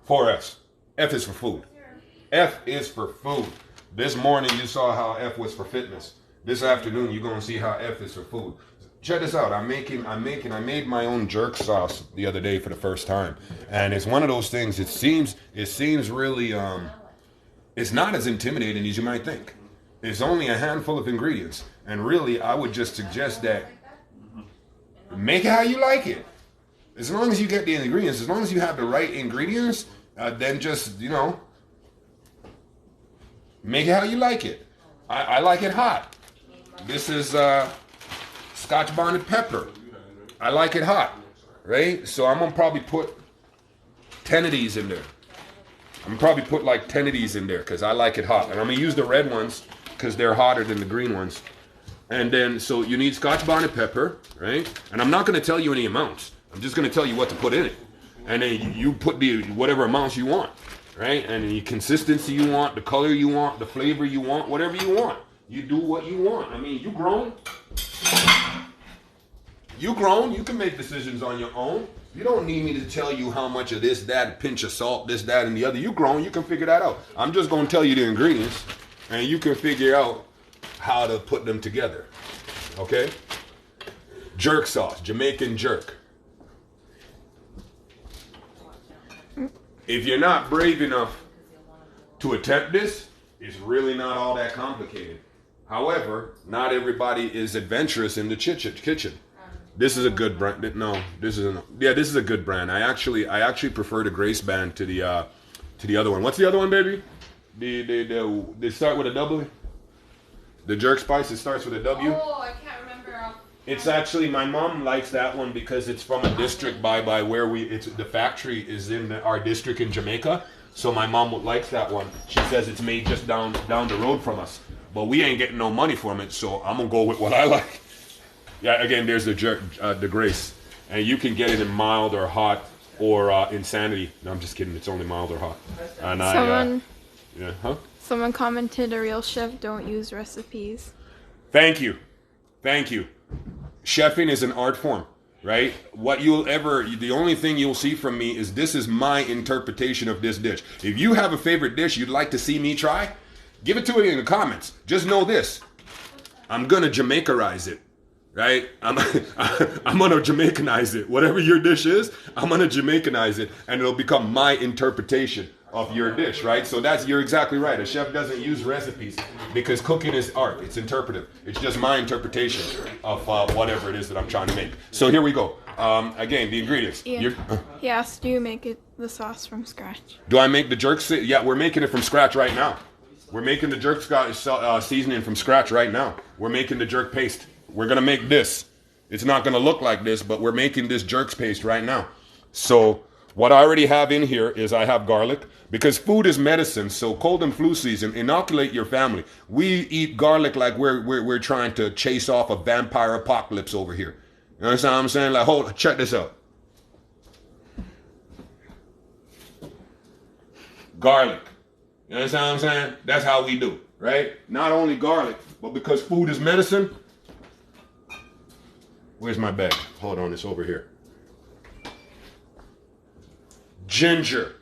Four F's. F is for food. F is for food. This morning you saw how F was for fitness. This afternoon you're gonna see how F is for food. Check this out. I made my own jerk sauce the other day for the first time, and it's one of those things. It seems really it's not as intimidating as you might think. It's only a handful of ingredients, and really I would just suggest that make it how you like it. As long as you get the ingredients, as long as you have the right ingredients, then just, make it how you like it. I like it hot. This is Scotch bonnet pepper. I like it hot, right? So I'm gonna probably put 10 of these in there. I'm gonna probably put like 10 of these in there because I like it hot. And I'm gonna use the red ones because they're hotter than the green ones. And then, so you need Scotch bonnet pepper, right? And I'm not gonna tell you any amounts. I'm just gonna tell you what to put in it. And then you put the whatever amounts you want, right? And the consistency you want, the color you want, the flavor you want, whatever you want. You do what you want. I mean, you grown. You can make decisions on your own. You don't need me to tell you how much of this, that, a pinch of salt, this, that, and the other. You grown, you can figure that out. I'm just gonna tell you the ingredients, and you can figure out how to put them together, okay? Jerk sauce, Jamaican jerk. If you're not brave enough to attempt this, it's really not all that complicated. However, not everybody is adventurous in the kitchen. This is a good brand. No, this isn't. Yeah, this is a good brand. I actually prefer the Grace Band to the other one. What's the other one, baby? They start with a W. The jerk spice. It starts with a W. Oh, I can't remember. It's actually, my mom likes that one because it's from a district by where the factory is in our district in Jamaica. So my mom likes that one. She says it's made just down the road from us. But we ain't getting no money from it, so I'm gonna go with what I like. Yeah, again, there's the jerk, the Grace. And you can get it in mild or hot or Insanity. No, I'm just kidding. It's only mild or hot. And Someone commented, a real chef don't use recipes. Thank you. Chefing is an art form, right? The only thing you'll see from me is this is my interpretation of this dish. If you have a favorite dish you'd like to see me try, give it to me in the comments. Just know this. I'm gonna Jamaicanize it. Right? I'm gonna Jamaicanize it. Whatever your dish is, I'm gonna Jamaicanize it, and it'll become my interpretation of your dish, right? So you're exactly right. A chef doesn't use recipes because cooking is art. It's interpretive. It's just my interpretation of whatever it is that I'm trying to make. So here we go. Again, the ingredients. Ian, he asked, do you make the sauce from scratch? Do I make the jerk? Yeah, we're making it from scratch right now. We're making the jerk seasoning from scratch right now. We're making the jerk paste. We're going to make this. It's not going to look like this, but we're making this jerk paste right now. So what I already have in here is I have garlic, because food is medicine. So cold and flu season, inoculate your family. We eat garlic like we're trying to chase off a vampire apocalypse over here. You understand what I'm saying? Like, check this out. Garlic. You understand what I'm saying? That's how we do, right? Not only garlic, but because food is medicine. Where's my bag? Hold on, it's over here. Ginger.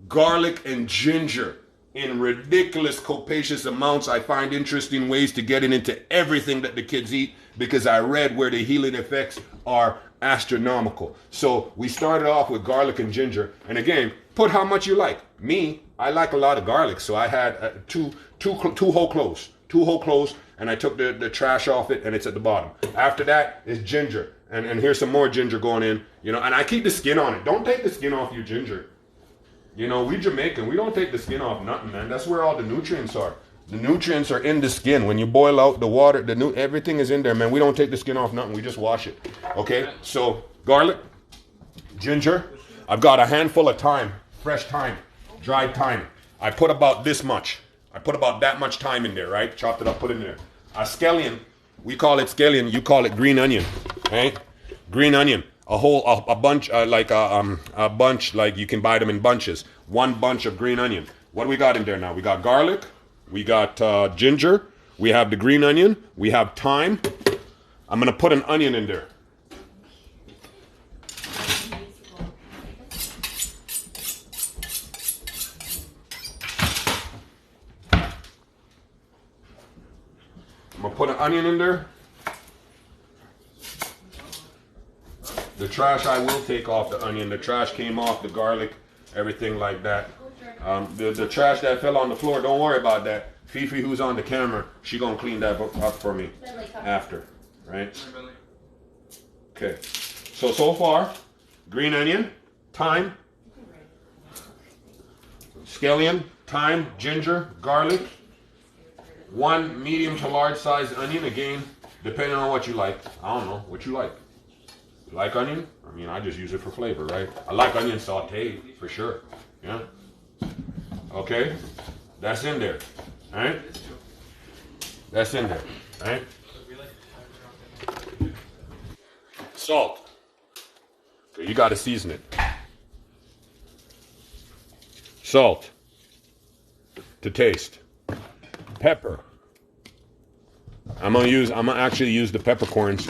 Garlic and ginger in ridiculous, copious amounts. I find interesting ways to get it into everything that the kids eat because I read where the healing effects are astronomical. So we started off with garlic and ginger. And again, put how much you like. Me, I like a lot of garlic. So I had two whole cloves. 2 whole cloves. And I took the trash off it, and it's at the bottom. After that is ginger. And here's some more ginger going in. And I keep the skin on it. Don't take the skin off your ginger. We Jamaican, we don't take the skin off nothing, man. That's where all the nutrients are. The nutrients are in the skin. When you boil out the water, everything is in there, man. We don't take the skin off nothing. We just wash it. Okay? So, garlic, ginger. I've got a handful of thyme, fresh thyme, dried thyme. I put about this much. I put about that much thyme in there, right? Chopped it up, put it in there. A scallion, we call it scallion, you call it green onion, right? Green onion, a bunch, a bunch, like you can buy them in bunches. 1 bunch of green onion. What do we got in there now? We got garlic, we got ginger, we have the green onion, we have thyme. I'm gonna put an onion in there. put an onion in there. The trash I will take off the onion. The trash came off, the garlic, everything like that. The trash that fell on the floor, don't worry about that. Fifi, who's on the camera, she gonna clean that up for me after, right? Okay. So far, green onion, thyme, scallion, thyme, ginger, garlic, 1 medium to large size onion, again, depending on what you like. I don't know what you like. You like onion? I mean, I just use it for flavor, right? I like onion sauteed, for sure. Yeah? Okay? That's in there. All right? That's in there. All right? Salt. Okay, you got to season it. Salt. To taste. Pepper. I'm gonna actually use the peppercorns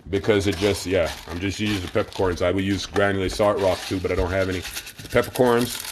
because it just, yeah, I'm just using the peppercorns. I would use granulated salt rock too, but I don't have any. Peppercorns,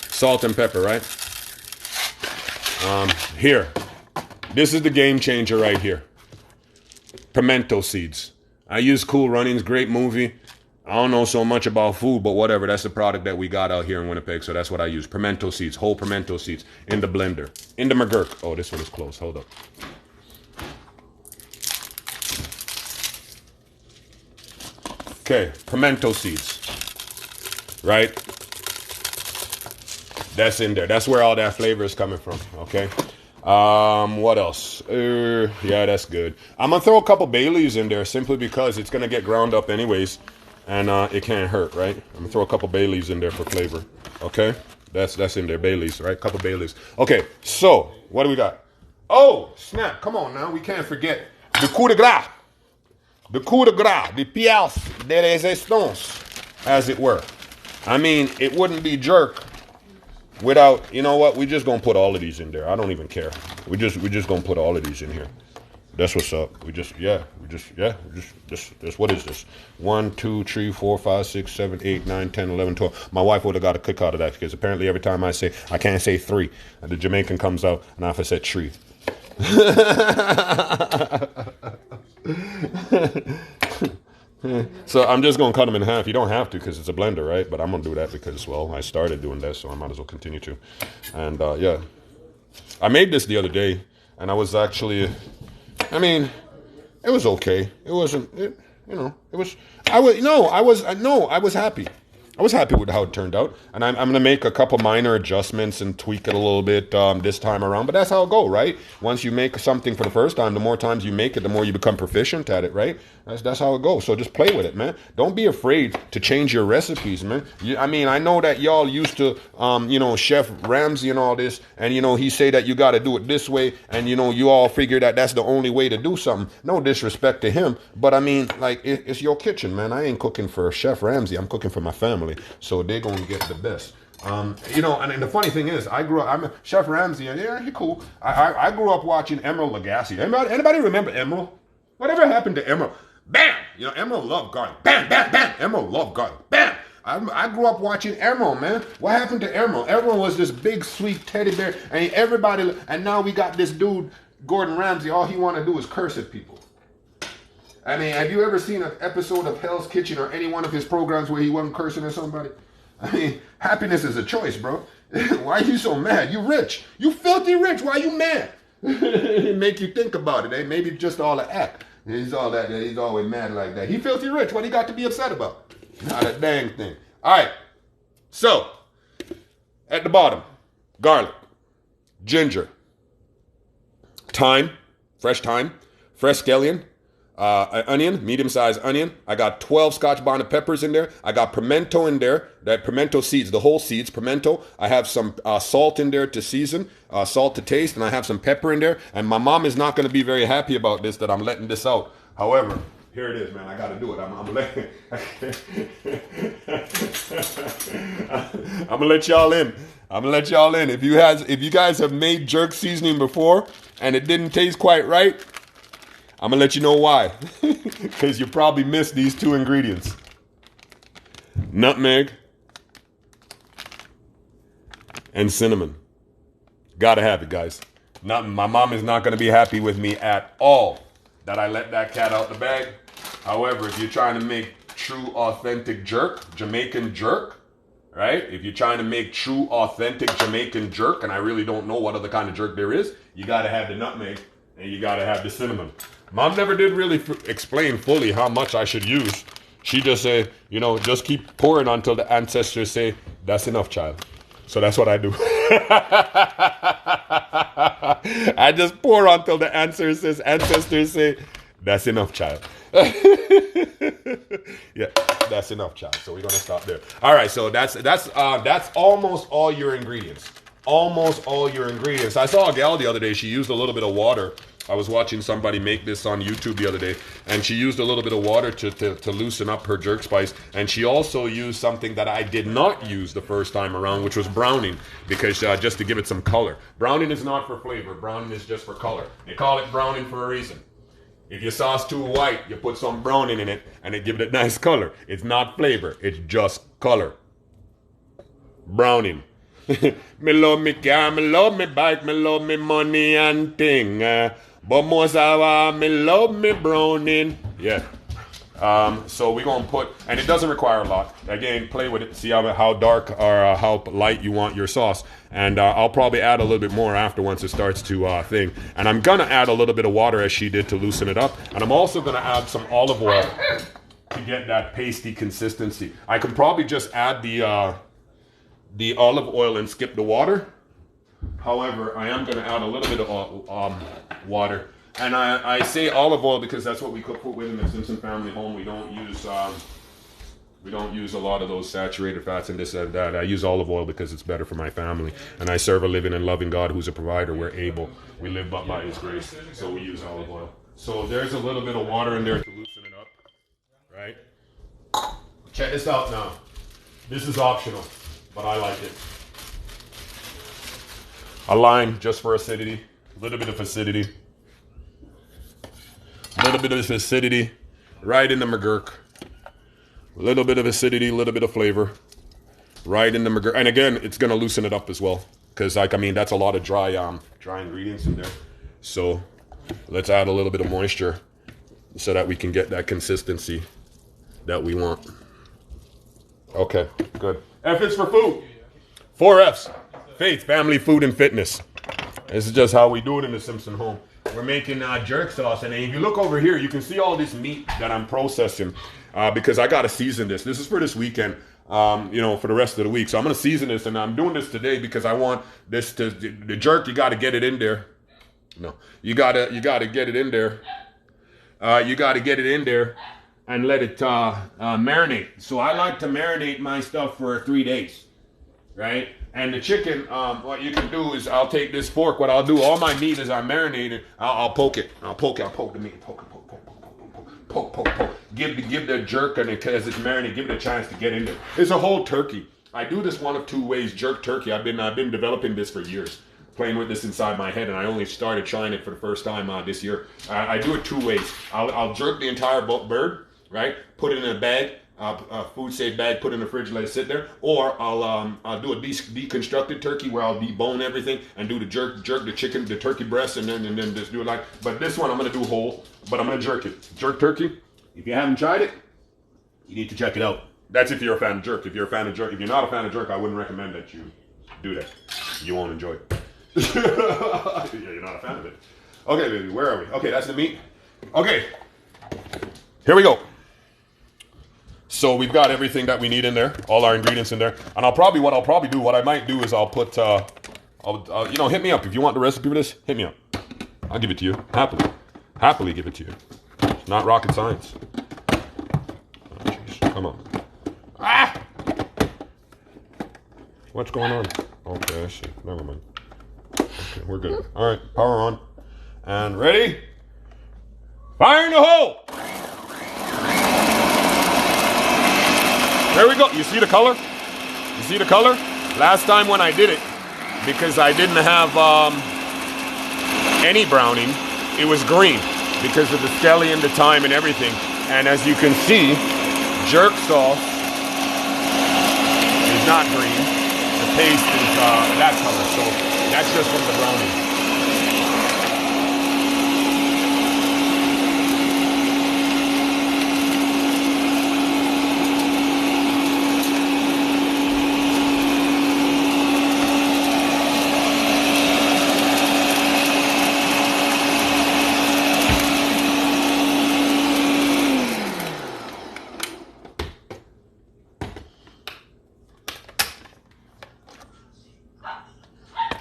salt and pepper, right? Here, this is the game changer right here. Pimento seeds. I use Cool Runnings, great movie. I don't know so much about food, but whatever. That's the product that we got out here in Winnipeg, so that's what I use. Pimento seeds, whole pimento seeds in the blender, in the McGurk. Oh, this one is closed. Hold up. Okay, pimento seeds, right? That's in there. That's where all that flavor is coming from, okay? What else? Yeah, that's good. I'm gonna throw a couple bay leaves in there simply because it's gonna get ground up anyways, and it can't hurt, right? I'm gonna throw a couple bay leaves in there for flavor, okay? That's in there, bay leaves, right? Couple bay leaves. Okay, so what do we got? Oh, snap! Come on now, we can't forget the coup de grace. The coup de grace, the pièce de résistance, as it were. I mean, it wouldn't be jerk without, you know what? We just gonna put all of these in there. I don't even care. We just gonna put all of these in here. That's what's up. This, what is this? 1, 2, 3, 4, 5, 6, 7, 8, 9, 10, 11, 12. My wife would have got a kick out of that because apparently every time I can't say 3, and the Jamaican comes out and I have to say 3. So I'm just gonna cut them in half. You don't have to because it's a blender, right? But I'm gonna do that because, well, I started doing that, so I might as well continue to. And yeah, I made this the other day, and I was actually, I mean, it was okay. It wasn't, it was. I was happy. I was happy with how it turned out, and I'm going to make a couple minor adjustments and tweak it a little bit this time around, but that's how it go, right? Once you make something for the first time, the more times you make it, the more you become proficient at it, right? That's how it goes. So just play with it, man. Don't be afraid to change your recipes, man. I mean, I know that y'all used to, Chef Ramsay and all this, and, he say that you got to do it this way, and, you all figure that that's the only way to do something. No disrespect to him, but I mean, like, it's your kitchen, man. I ain't cooking for Chef Ramsay. I'm cooking for my family, so they're going to get the best. And the funny thing is, I'm Chef Ramsay, and yeah, he cool. I grew up watching Emeril Lagasse. Anybody remember Emeril? Whatever happened to Emeril? Bam! Emeril loved garlic. Bam, bam, bam! Emeril loved garlic. Bam! I grew up watching Emeril, man. What happened to Emeril? Emeril was this big, sweet teddy bear, and now we got this dude, Gordon Ramsay, all he want to do is curse at people. I mean, have you ever seen an episode of Hell's Kitchen or any one of his programs where he wasn't cursing at somebody? I mean, happiness is a choice, bro. Why are you so mad? You rich. You filthy rich. Why are you mad? It make you think about it, eh? Maybe just all the act. He's all that. He's always mad like that. He filthy rich. What he got to be upset about? Not a dang thing. All right. So, at the bottom, garlic, ginger, thyme, fresh scallion, onion, medium-sized onion. I got 12 Scotch bonnet peppers in there. I got pimento in there, that pimento seeds, the whole seeds, pimento. I have some salt in there to season, salt to taste, and I have some pepper in there. And my mom is not going to be very happy about this, that I'm letting this out. However, here it is, man. I got to do it. I'm going to let y'all in. I'm going to let y'all in. If you guys have made jerk seasoning before and it didn't taste quite right, I'm going to let you know why. Because you probably missed these 2 ingredients. Nutmeg and cinnamon. Gotta have it, guys. My mom is not going to be happy with me at all that I let that cat out the bag. However, if you're trying to make true, authentic jerk, Jamaican jerk, right? If you're trying to make true, authentic Jamaican jerk, and I really don't know what other kind of jerk there is, you got to have the nutmeg and you got to have the cinnamon. Mom never did really explain fully how much I should use. She just said, you know, just keep pouring until the ancestors say, that's enough, child. So that's what I do. I just pour until the ancestors say, that's enough, child. Yeah, that's enough, child. So we're gonna stop there. All right, so that's almost all your ingredients. Almost all your ingredients. I saw a gal the other day. She used a little bit of water. I was watching somebody make this on YouTube the other day, and she used a little bit of water to loosen up her jerk spice. And she also used something that I did not use the first time around, which was browning, because just to give it some color. Browning is not for flavor. Browning is just for color. They call it browning for a reason. If your sauce too white, you put some browning in it, and it gives it a nice color. It's not flavor. It's just color. Browning. Me love me car, me love me bike, me love me money and thing. But most of all, me love me browning. Yeah. So we're going to put, and it doesn't require a lot. Again, play with it. See how dark or how light you want your sauce. And I'll probably add a little bit more after once it starts to thing. And I'm going to add a little bit of water as she did to loosen it up. And I'm also going to add some olive oil to get that pasty consistency. I can probably just add the olive oil and skip the water. However, I am going to add a little bit of water. And I say olive oil because that's what we cook with in the Simpson family home. We don't use a lot of those saturated fats and this and that. I use olive oil because it's better for my family. And I serve a living and loving God who's a provider. We live by His grace. So we use olive oil. So there's a little bit of water in there to loosen it up. Right? Check this out now. This is optional, but I like it. A lime just for acidity. A little bit of acidity. A little bit of acidity right in the McGurk. A little bit of acidity, a little bit of flavor right in the McGurk. And again, it's going to loosen it up as well. Because, that's a lot of dry ingredients in there. So let's add a little bit of moisture so that we can get that consistency that we want. Okay, good. F is for food. 4 F's. Faith, family, food, and fitness. This is just how we do it in the Simpson home. We're making jerk sauce, and if you look over here, you can see all this meat that I'm processing because I got to season this. This is for this weekend, for the rest of the week. So I'm going to season this, and I'm doing this today because I want this the jerk. You got to get it in there. No, you got to get it in there. You got to get it in there and let it marinate. So I like to marinate my stuff for 3 days, right? And the chicken, what you can do is I'll take this fork. What I'll do, all my meat as I marinate it, I'll poke it. I'll poke the meat. Poke. Give the jerk, and as it's marinated, give it a chance to get in there. It's a whole turkey. I do this one of 2 ways, jerk turkey. I've been developing this for years, playing with this inside my head, and I only started trying it for the first time this year. I do it 2 ways. I'll jerk the entire bird, right? Put it in a bag. A food safe bag, put in the fridge, let it sit there, or I'll do a deconstructed turkey where I'll debone everything and do the jerk the chicken, the turkey breast, and then just do it like. But this one I'm gonna do whole, but I'm gonna jerk it. Jerk turkey. If you haven't tried it, you need to check it out. That's if you're a fan of jerk. If you're a fan of jerk, if you're not a fan of jerk, I wouldn't recommend that you do that. You won't enjoy it. Yeah, you're not a fan of it. Okay, baby, where are we? Okay, that's the meat. Okay, here we go. So we've got everything that we need in there, all our ingredients in there. And what I might do is I'll put, hit me up. If you want the recipe for this, hit me up. I'll give it to you, happily give it to you. It's not rocket science. Oh, geez. Come on. Ah! What's going on? Okay, I see. Never mind. Okay, we're good. All right, power on. And ready? Fire in the hole! There we go. You see the color? You see the color? Last time when I did it, because I didn't have any browning, it was green because of the scallion, the thyme, and everything. And as you can see, jerk sauce is not green. The paste is that color. So that's just from the browning.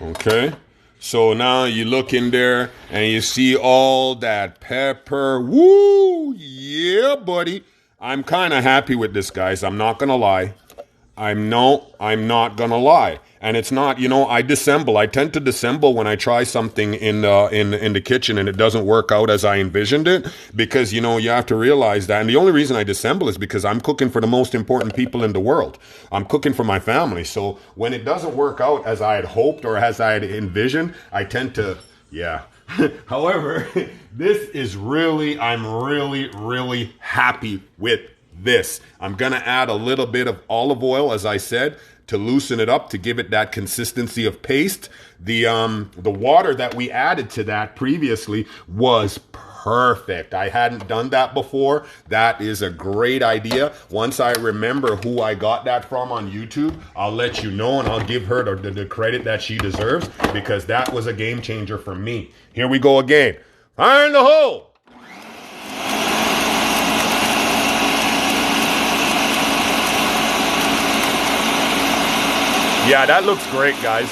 Okay. So now you look in there and you see all that pepper. Woo! Yeah, buddy. I'm kind of happy with this, guys. I'm not going to lie. I'm not gonna lie. And it's not, I dissemble. I tend to dissemble when I try something in the kitchen and it doesn't work out as I envisioned it, because you have to realize that. And the only reason I dissemble is because I'm cooking for the most important people in the world. I'm cooking for my family. So when it doesn't work out as I had hoped or as I had envisioned, I tend to, yeah. However, I'm really, really happy with this. I'm going to add a little bit of olive oil, as I said, to loosen it up, to give it that consistency of paste. The water that we added to that previously was perfect. I hadn't done that before. That is a great idea. Once I remember who I got that from on YouTube, I'll let you know, and I'll give her the credit that she deserves, because that was a game changer for me. Here we go again. Fire in the hole! Yeah, that looks great, guys.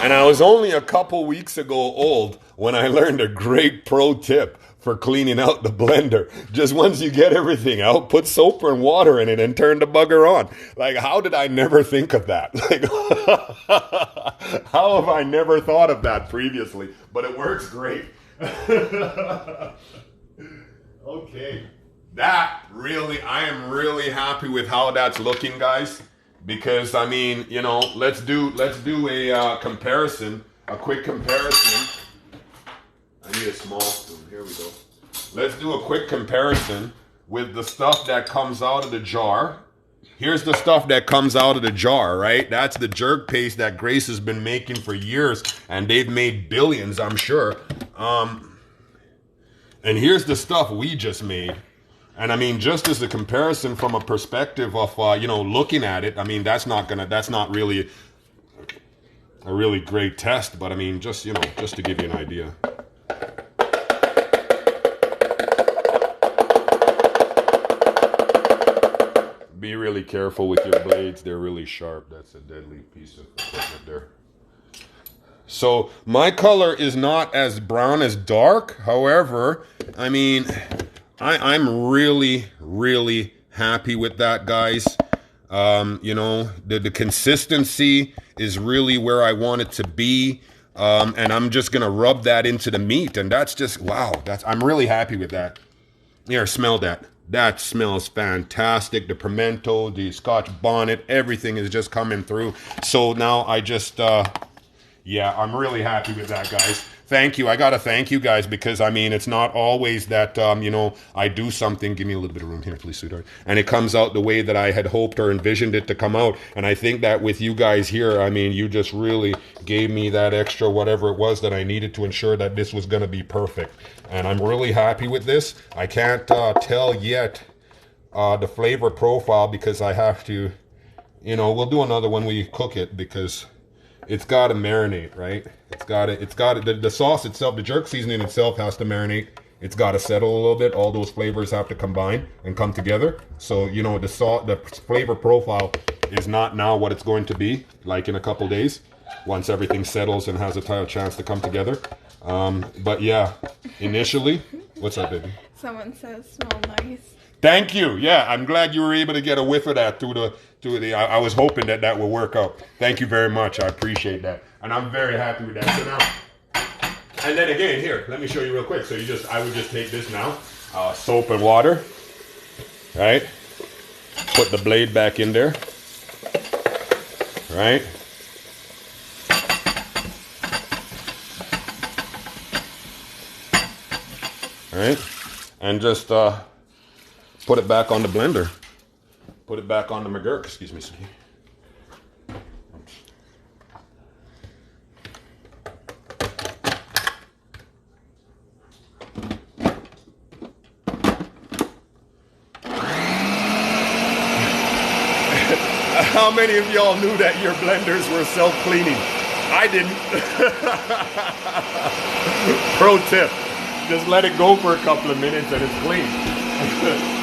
And I was only a couple weeks ago old when I learned a great pro tip for cleaning out the blender. Just once you get everything out, put soap and water in it and turn the bugger on. Like, how did I never think of that? Like, how have I never thought of that previously? But it works great. Okay. I am really happy with how that's looking, guys. Because, let's do a comparison, a quick comparison. I need a small spoon. Here we go. Let's do a quick comparison with the stuff that comes out of the jar. Here's the stuff that comes out of the jar, right? That's the jerk paste that Grace has been making for years, and they've made billions, I'm sure. And here's the stuff we just made. And just as a comparison from a perspective of, looking at it, that's not really a really great test, but just to give you an idea. Be really careful with your blades. They're really sharp. That's a deadly piece of equipment there. So my color is not as brown as dark. However, I'm really, really happy with that, guys. The consistency is really where I want it to be. And I'm just going to rub that into the meat. And that's just, wow. I'm really happy with that. Here, smell that. That smells fantastic. The pimento, the Scotch bonnet, everything is just coming through. So now I just, I'm really happy with that, guys. Thank you. I got to thank you guys, because, it's not always that, I do something. Give me a little bit of room here, please, sweetheart. And it comes out the way that I had hoped or envisioned it to come out. And I think that with you guys here, you just really gave me that extra whatever it was that I needed to ensure that this was going to be perfect. And I'm really happy with this. I can't tell yet the flavor profile, because I have to, we'll do another when we cook it, because it's got to marinate, right? The sauce itself, the jerk seasoning itself has to marinate. It's got to settle a little bit. All those flavors have to combine and come together. So, the flavor profile is not now what it's going to be, like in a couple days, once everything settles and has a chance to come together. But yeah, initially, what's up, baby? Someone says smell nice. Thank you. Yeah, I'm glad you were able to get a whiff of that through the. I was hoping that would work out. Thank you very much. I appreciate that, and I'm very happy with that. So now, and then again, here, let me show you real quick. So I would just take this now, soap and water, right? Put the blade back in there, right? All right, and just put it back on the blender. Put it back on the McGurk. Excuse me, sweetie. How many of y'all knew that your blenders were self-cleaning? I didn't. Pro tip, just let it go for a couple of minutes and it's clean.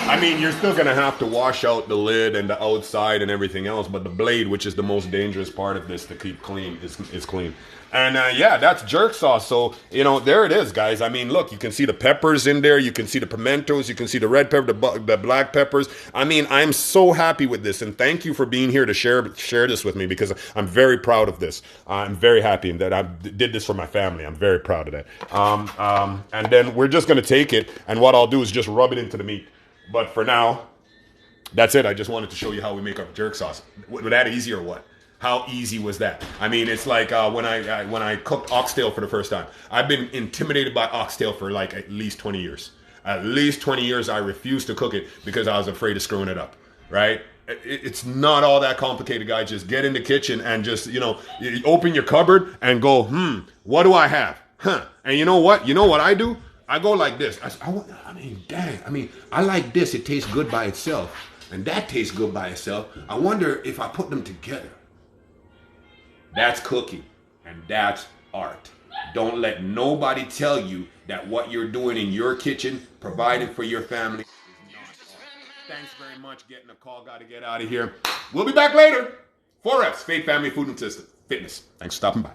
I mean, you're still going to have to wash out the lid and the outside and everything else, but the blade, which is the most dangerous part of this to keep clean, is clean. And yeah, that's jerk sauce. So, there it is, guys. I mean, look, you can see the peppers in there. You can see the pimentos. You can see the red pepper, the black peppers. I mean, I'm so happy with this. And thank you for being here to share this with me, because I'm very proud of this. I'm very happy that I did this for my family. I'm very proud of that. And then we're just going to take it. And what I'll do is just rub it into the meat. But for now, that's it. I just wanted to show you how we make our jerk sauce. Was that easy or what? How easy was that? I mean, it's like when I cooked oxtail for the first time. I've been intimidated by oxtail for like at least 20 years. At least 20 years I refused to cook it because I was afraid of screwing it up, right? It's not all that complicated, guys. Just get in the kitchen and just, you open your cupboard and go, what do I have? And you know what? You know what I do? I go like this. I like this. It tastes good by itself. And that tastes good by itself. I wonder if I put them together. That's cooking, and that's art. Don't let nobody tell you that what you're doing in your kitchen, providing for your family, is not art. Thanks very much. Getting a call. Got to get out of here. We'll be back later. 4Fs, Faith, Family, Food, and Fitness. Thanks for stopping by.